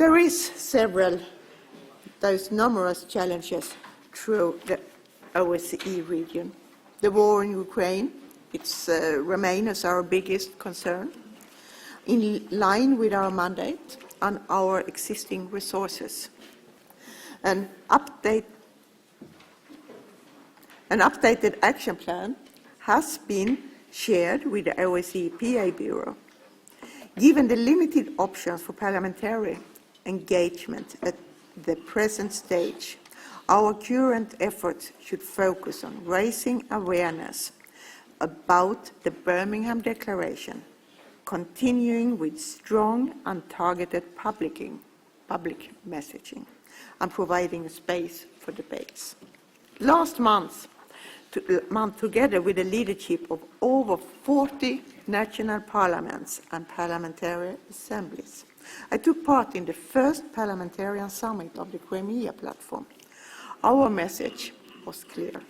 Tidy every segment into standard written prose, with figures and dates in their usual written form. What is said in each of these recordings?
There is those numerous challenges through the OSCE region. The war in Ukraine, remains as our biggest concern, in line with our mandate and our existing resources. An updated action plan has been shared with the OSCE PA Bureau. Given the limited options for parliamentary engagement at the present stage, our current efforts should focus on raising awareness about the Birmingham Declaration, continuing with strong and targeted public messaging, and providing a space for debates. Last month, together with the leadership of over 40 national parliaments and parliamentary assemblies, I took part in the first parliamentarian summit of the Crimea platform. Our message was clear.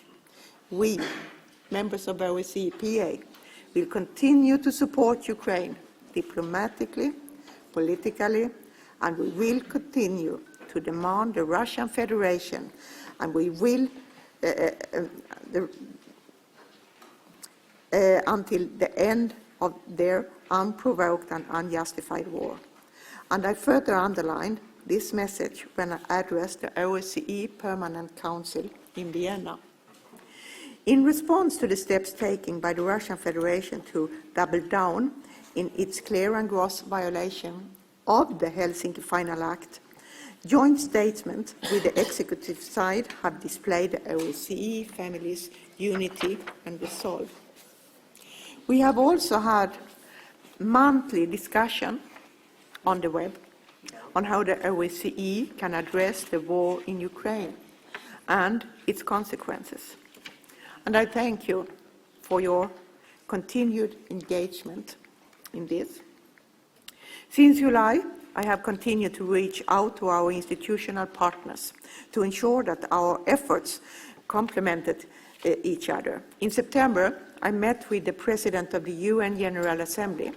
We, members of OSCE PA, will continue to support Ukraine diplomatically, politically, and we will continue to demand the Russian Federation, and we will until the end of their unprovoked and unjustified war. And I further underlined this message when I addressed the OSCE Permanent Council in Vienna. In response to the steps taken by the Russian Federation to double down in its clear and gross violation of the Helsinki Final Act, joint statements with the executive side have displayed the OSCE family's unity and resolve. We have also had monthly discussion on the web on how the OSCE can address the war in Ukraine and its consequences. And I thank you for your continued engagement in this. Since July, I have continued to reach out to our institutional partners to ensure that our efforts complemented each other. In September, I met with the President of the UN General Assembly.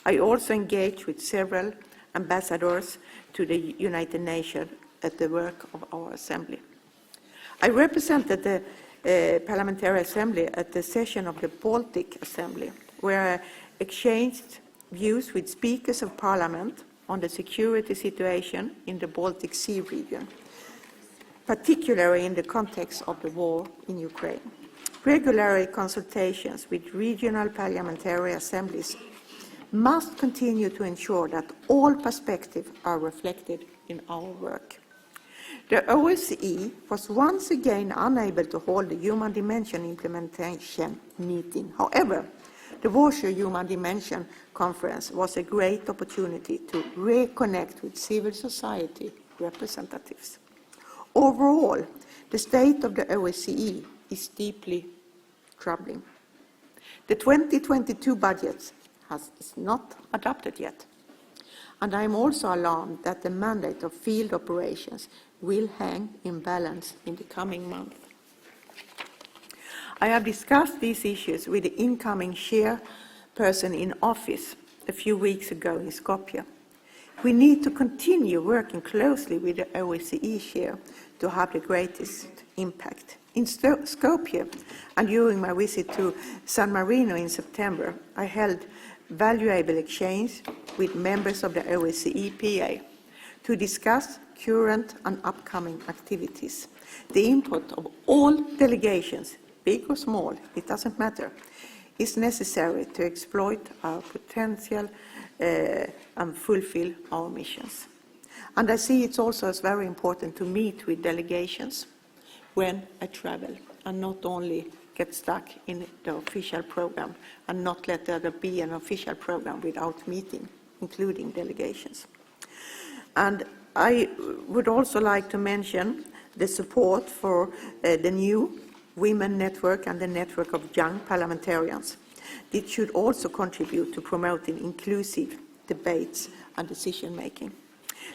I also engaged with several ambassadors to the United Nations at the work of our Assembly. I represented the Parliamentary Assembly at the session of the Baltic Assembly, where I exchanged views with speakers of Parliament on the security situation in the Baltic Sea region, particularly in the context of the war in Ukraine. Regular consultations with regional parliamentary assemblies must continue to ensure that all perspectives are reflected in our work. The OSCE was once again unable to hold the Human Dimension implementation meeting. However, the Warsaw Human Dimension Conference was a great opportunity to reconnect with civil society representatives. Overall, the state of the OSCE is deeply troubling. The 2022 budget is not adopted yet. And I am also alarmed that the mandate of field operations will hang in balance in the coming month. I have discussed these issues with the incoming chairperson in office a few weeks ago in Skopje. We need to continue working closely with the OSCE chair to have the greatest impact. In Skopje and during my visit to San Marino in September, I held valuable exchange with members of the OSCE PA to discuss current and upcoming activities. The input of all delegations, big or small, it doesn't matter, is necessary to exploit our potential and fulfill our missions. And I see it's also as very important to meet with delegations when I travel and not only get stuck in the official program and not let there be an official program without meeting, including delegations. And I would also like to mention the support for the new Women Network and the network of young parliamentarians. It should also contribute to promoting inclusive debates and decision-making.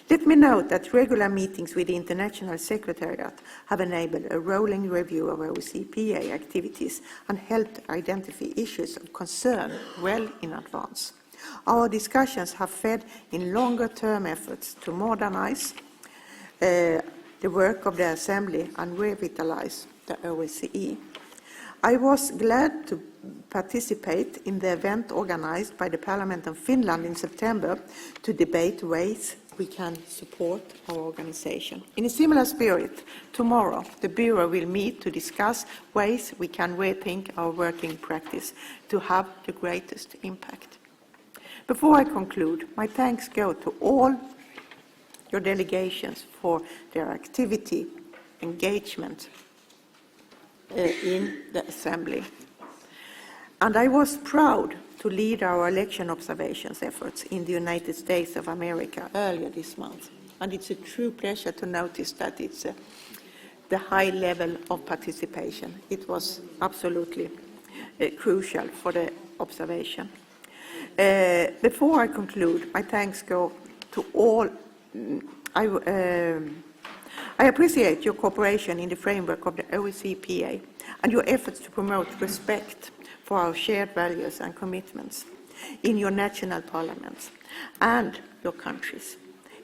Let me note that regular meetings with the International Secretariat have enabled a rolling review of OSCE PA activities and helped identify issues of concern well in advance. Our discussions have fed in longer-term efforts to modernize the work of the Assembly and revitalize the OSCE. I was glad to participate in the event organized by the Parliament of Finland in September to debate ways we can support our organization. In a similar spirit, tomorrow the Bureau will meet to discuss ways we can rethink our working practice to have the greatest impact. Before I conclude, my thanks go to all your delegations for their activity, engagement in the Assembly. And I was proud to lead our election observations efforts in the United States of America earlier this month. And it's a true pleasure to notice that it's the high level of participation. It was absolutely crucial for the observation. Before I conclude, my thanks go to all. I appreciate your cooperation in the framework of the OSCE and your efforts to promote respect for our shared values and commitments in your national parliaments and your countries.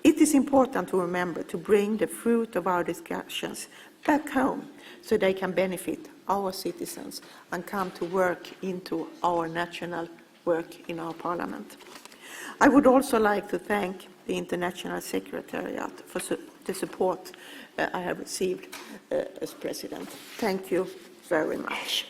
It is important to remember to bring the fruit of our discussions back home so they can benefit our citizens and come to work into our national work in our parliament. I would also like to thank the International Secretariat for the support I have received as President. Thank you very much.